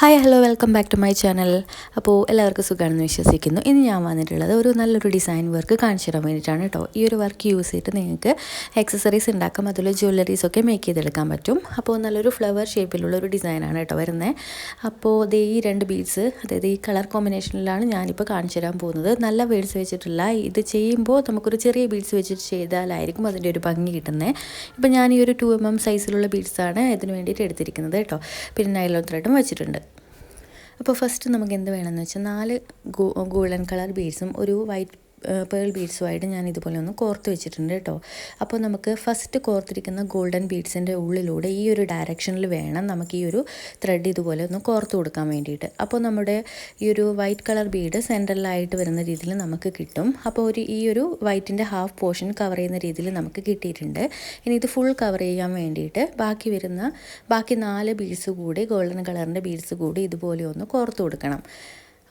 Hi hello welcome back to my channel. അപ്പോൾ എല്ലാവർക്കും സുഖമാണെന്ന് വിശ്വസിക്കുന്നു. ഇന്ന് ഞാൻ വന്നിട്ടുള്ളത് ഒരു നല്ലൊരു ഡിസൈൻ വർക്ക് കാണിച്ചു തരാൻ വേണ്ടിയിട്ടാണ് കേട്ടോ. ഈ ഒരു വർക്ക് യൂസ് ചെയ്തിട്ട് നിങ്ങൾക്ക് ആക്സസറീസ് ഉണ്ടാക്കാം, അതുപോലെ ജ്വല്ലറീസൊക്കെ മേക്ക് ചെയ്തെടുക്കാൻ പറ്റും. അപ്പോൾ നല്ലൊരു ഫ്ലവർ ഷേപ്പിലുള്ള ഒരു ഡിസൈനാണ് കേട്ടോ വരുന്നത്. അപ്പോൾ ഈ രണ്ട് ബീഡ്സ്, അതായത് ഈ കളർ കോമ്പിനേഷനിലാണ് ഞാനിപ്പോൾ കാണിച്ചു തരാൻ പോകുന്നത്. നല്ല ബീഡ്സ് വെച്ചിട്ടില്ല, ഇത് ചെയ്യുമ്പോൾ നമുക്കൊരു ചെറിയ ബീഡ്സ് വെച്ചിട്ട് ചെയ്താലായിരിക്കും അതിൻ്റെ ഒരു ഭംഗി കിട്ടുന്നത്. ഇപ്പോൾ ഞാൻ ഈ ഒരു 2mm സൈസിലുള്ള ബീഡ്സാണ് ഇതിന് വേണ്ടിയിട്ട് എടുത്തിരിക്കുന്നത് കേട്ടോ. പിന്നെ നൈലോൺ ത്രെഡും വെച്ചിട്ടുണ്ട്. അപ്പോൾ ഫസ്റ്റ് നമുക്ക് എന്ത് വേണമെന്ന് വെച്ചാൽ 4 ഗോൾഡൻ കളർ ബീഡ്സും ഒരു വൈറ്റ് പേൾ ബീഡ്സുമായിട്ട് ഞാൻ ഇതുപോലെ ഒന്ന് കോർത്ത് വെച്ചിട്ടുണ്ട് കേട്ടോ. അപ്പോൾ നമുക്ക് ഫസ്റ്റ് കോർത്തിരിക്കുന്ന ഗോൾഡൻ ബീഡ്സിൻ്റെ ഉള്ളിലൂടെ ഈ ഒരു ഡയറക്ഷനിൽ വേണം നമുക്ക് ഈ ഒരു ത്രെഡ് ഇതുപോലെ ഒന്ന് കോർത്ത് കൊടുക്കാൻ വേണ്ടിയിട്ട്. അപ്പോൾ നമ്മുടെ ഈ ഒരു വൈറ്റ് കളർ ബീഡ് സെൻറ്ററിലായിട്ട് വരുന്ന രീതിയിൽ നമുക്ക് കിട്ടും. അപ്പോൾ ഈ ഒരു വൈറ്റിൻ്റെ ഹാഫ് പോർഷൻ കവർ ചെയ്യുന്ന രീതിയിൽ നമുക്ക് കിട്ടിയിട്ടുണ്ട്. ഇനി ഇത് ഫുൾ കവർ ചെയ്യാൻ വേണ്ടിയിട്ട് ബാക്കി 4 ബീഡ്സ് കൂടി, ഗോൾഡൻ കളറിൻ്റെ ബീഡ്സ് കൂടി ഇതുപോലെ ഒന്ന് കോർത്ത് കൊടുക്കണം.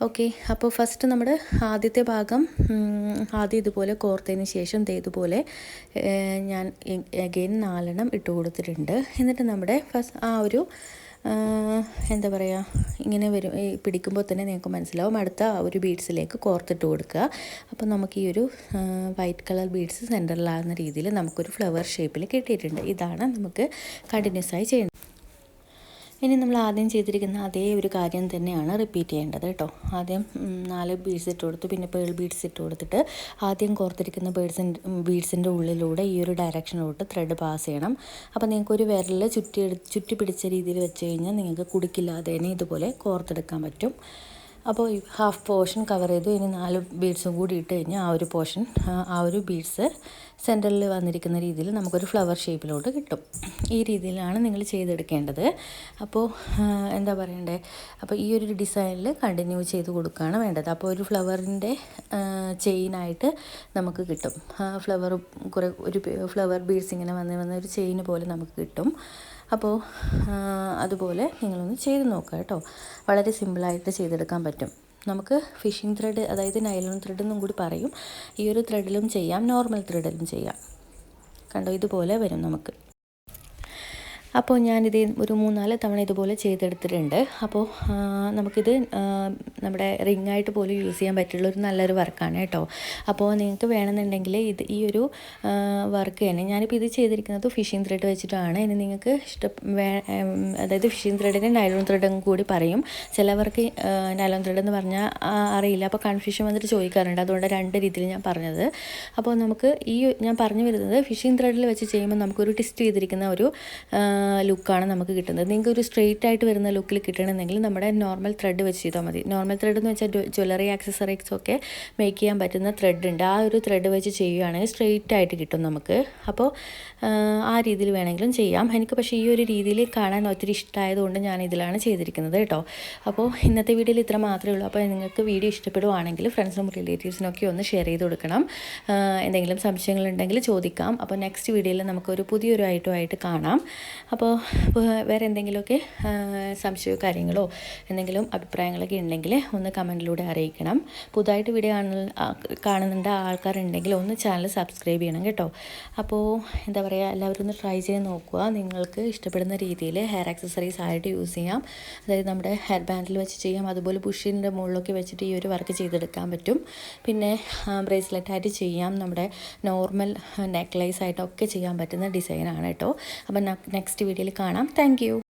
ഓക്കെ, അപ്പോൾ ഫസ്റ്റ് നമ്മുടെ ആദ്യത്തെ ഭാഗം ആദ്യം ഇതുപോലെ കോർത്തതിന് ശേഷം ഇതുപോലെ ഞാൻ അഗെയിൻ 4 ഇട്ട് കൊടുത്തിട്ടുണ്ട്. എന്നിട്ട് നമ്മുടെ ആ ഒരു എന്താ പറയുക, ഇങ്ങനെ വരും, പിടിക്കുമ്പോൾ തന്നെ നിങ്ങൾക്ക് മനസ്സിലാവും. അടുത്ത ആ ഒരു ബീഡ്സിലേക്ക് കോർത്തിട്ട് കൊടുക്കുക. അപ്പോൾ നമുക്ക് ഈ ഒരു വൈറ്റ് കളർ ബീഡ്സ് സെൻറ്ററിലാകുന്ന രീതിയിൽ നമുക്കൊരു ഫ്ലവർ ഷേപ്പിൽ കിട്ടിയിട്ടുണ്ട്. ഇതാണ് നമുക്ക് കണ്ടിന്യൂസ് ആയി ചെയ്യേണ്ടത്. ഇനി നമ്മൾ ആദ്യം ചെയ്തിരിക്കുന്ന അതേ ഒരു കാര്യം തന്നെയാണ് റിപ്പീറ്റ് ചെയ്യേണ്ടത് കേട്ടോ. ആദ്യം 4 ബീഡ്സ് ഇട്ട് കൊടുത്തു, പിന്നെ പേൾ ബീഡ്സ് ഇട്ട് കൊടുത്തിട്ട് ആദ്യം കോർത്തിരിക്കുന്ന ബീഡ്സിൻ്റെ ഉള്ളിലൂടെ ഈ ഒരു ഡയറക്ഷനിലോട്ട് ത്രെഡ് പാസ് ചെയ്യണം. അപ്പോൾ നിങ്ങൾക്കൊരു വിരൽ ചുറ്റി പിടിച്ച രീതിയിൽ വെച്ച് കഴിഞ്ഞാൽ നിങ്ങൾക്ക് കുടുക്കില്ലാതെ തന്നെ ഇതുപോലെ കോർത്തെടുക്കാൻ പറ്റും. അപ്പോൾ ഹാഫ് പോർഷൻ കവർ ചെയ്തു. ഇനി 4 ബീഡ്സും കൂടി ഇട്ട് കഴിഞ്ഞാൽ ആ ഒരു ബീഡ്സ് സെൻറ്ററിൽ വന്നിരിക്കുന്ന രീതിയിൽ നമുക്കൊരു ഫ്ലവർ ഷേപ്പിലോട്ട് കിട്ടും. ഈ രീതിയിലാണ് നിങ്ങൾ ചെയ്തെടുക്കേണ്ടത്. അപ്പോൾ എന്താ പറയണ്ടേ, അപ്പോൾ ഈ ഒരു ഡിസൈനിൽ കണ്ടിന്യൂ ചെയ്ത് കൊടുക്കുകയാണ് വേണ്ടത്. അപ്പോൾ ഒരു ഫ്ലവറിൻ്റെ ചെയിനായിട്ട് നമുക്ക് കിട്ടും. ഒരു ഫ്ലവർ ബീഡ്സ് ഇങ്ങനെ വന്ന് ഒരു ചെയിൻ പോലെ നമുക്ക് കിട്ടും. അപ്പോൾ അതുപോലെ നിങ്ങളൊന്ന് ചെയ്ത് നോക്കുക കേട്ടോ. വളരെ സിമ്പിളായിട്ട് ചെയ്തെടുക്കാൻ പറ്റും. നമുക്ക് ഫിഷിംഗ് ത്രെഡ്, അതായത് നൈലോൺ ത്രെഡ് എന്നും കൂടി പറയും. ഈ ഒരു ത്രെഡിലും ചെയ്യാം, നോർമൽ ത്രെഡിലും ചെയ്യാം. കണ്ടോ, ഇതുപോലെ വരും നമുക്ക്. അപ്പോൾ ഞാനിത് ഒരു 3-4 തവണ ഇതുപോലെ ചെയ്തെടുത്തിട്ടുണ്ട്. അപ്പോൾ നമുക്കിത് നമ്മുടെ റിങ്ങായിട്ട് പോലും യൂസ് ചെയ്യാൻ പറ്റുള്ളൊരു നല്ലൊരു വർക്കാണ് കേട്ടോ. അപ്പോൾ നിങ്ങൾക്ക് വേണമെന്നുണ്ടെങ്കിൽ ഈ ഒരു വർക്ക് തന്നെ, ഞാനിപ്പോൾ ഇത് ചെയ്തിരിക്കുന്നത് ഫിഷിംഗ് ത്രെഡ് വെച്ചിട്ടാണ്. ഇനി നിങ്ങൾക്ക് അതായത് ഫിഷിംഗ് ത്രെഡിന് നൈലോൺ ത്രെഡും കൂടി പറയും. ചിലവർക്ക് നൈലോൺ ത്രെഡ് എന്ന് പറഞ്ഞാൽ അറിയില്ല, അപ്പോൾ കൺഫ്യൂഷൻ വന്നിട്ട് ചോദിക്കാറുണ്ട്. അതുകൊണ്ട് 2 രീതിയിൽ ഞാൻ പറഞ്ഞത്. അപ്പോൾ നമുക്ക് ഞാൻ പറഞ്ഞു വരുന്നത്, ഫിഷിംഗ് ത്രെഡിൽ വെച്ച് ചെയ്യുമ്പോൾ നമുക്കൊരു ട്വിസ്റ്റ് ചെയ്തിരിക്കുന്ന ഒരു ലുക്കാണ് നമുക്ക് കിട്ടുന്നത്. നിങ്ങൾക്ക് ഒരു സ്ട്രെയിറ്റ് ആയിട്ട് വരുന്ന ലുക്കിൽ കിട്ടണമെങ്കിൽ നമ്മുടെ നോർമൽ ത്രെഡ് വെച്ച് ചെയ്താൽ മതി. നോർമൽ ത്രെഡ് എന്ന് വെച്ചാൽ ജ്വല്ലറി ആക്സസറീസ് ഒക്കെ മേക്ക് ചെയ്യാൻ പറ്റുന്ന ത്രെഡ് ഉണ്ട്. ആ ഒരു ത്രെഡ് വെച്ച് ചെയ്യുകയാണെങ്കിൽ സ്ട്രെയിറ്റ് ആയിട്ട് കിട്ടും നമുക്ക്. അപ്പോൾ ആ രീതിയിൽ വേണമെങ്കിലും ചെയ്യാം. എനിക്ക് പക്ഷേ ഈ ഒരു രീതിയിൽ കാണാൻ ഒത്തിരി ഇഷ്ടമായതുകൊണ്ട് ഞാൻ ഇതിലാണ് ചെയ്തിരിക്കുന്നത് കേട്ടോ. അപ്പോൾ ഇന്നത്തെ വീഡിയോയിൽ ഇത്ര മാത്രമേ ഉള്ളൂ. അപ്പോൾ നിങ്ങൾക്ക് വീഡിയോ ഇഷ്ടപ്പെടുവാണെങ്കിൽ ഫ്രണ്ട്സിനും റിലേറ്റീവ്സിനൊക്കെ ഒന്ന് ഷെയർ ചെയ്ത് കൊടുക്കണം. എന്തെങ്കിലും സംശയങ്ങളുണ്ടെങ്കിൽ ചോദിക്കാം. അപ്പോൾ നെക്സ്റ്റ് വീഡിയോയിൽ നമുക്കൊരു പുതിയൊരു ഐറ്റമായിട്ട് കാണാം. അപ്പോൾ വേറെ എന്തെങ്കിലുമൊക്കെ സംശയമോ കാര്യങ്ങളോ എന്തെങ്കിലും അഭിപ്രായങ്ങളൊക്കെ ഉണ്ടെങ്കിൽ ഒന്ന് കമൻറ്റിലൂടെ അറിയിക്കണം. പുതുതായിട്ട് വീഡിയോ കാണുന്നുണ്ട് ആൾക്കാരുണ്ടെങ്കിൽ ഒന്ന് ചാനൽ സബ്സ്ക്രൈബ് ചെയ്യണം കേട്ടോ. അപ്പോൾ എന്താ പറയുക, എല്ലാവരും ഒന്ന് ട്രൈ ചെയ്ത് നോക്കുക. നിങ്ങൾക്ക് ഇഷ്ടപ്പെടുന്ന രീതിയിൽ ഹെയർ ആക്സസറീസ് ആയിട്ട് യൂസ് ചെയ്യാം. അതായത് നമ്മുടെ ഹെയർ ബാൻഡിൽ വെച്ച് ചെയ്യാം, അതുപോലെ ബുഷിൻ്റെ മുകളിലൊക്കെ വെച്ചിട്ട് ഈ ഒരു വർക്ക് ചെയ്തെടുക്കാൻ പറ്റും. പിന്നെ ബ്രേസ്ലെറ്റായിട്ട് ചെയ്യാം, നമ്മുടെ നോർമൽ നെക്ലേസ് ആയിട്ടൊക്കെ ചെയ്യാൻ പറ്റുന്ന ഡിസൈനാണ് കേട്ടോ. അപ്പോൾ നെക്സ്റ്റ് വീഡിയോയിൽ കാണാം. Thank you.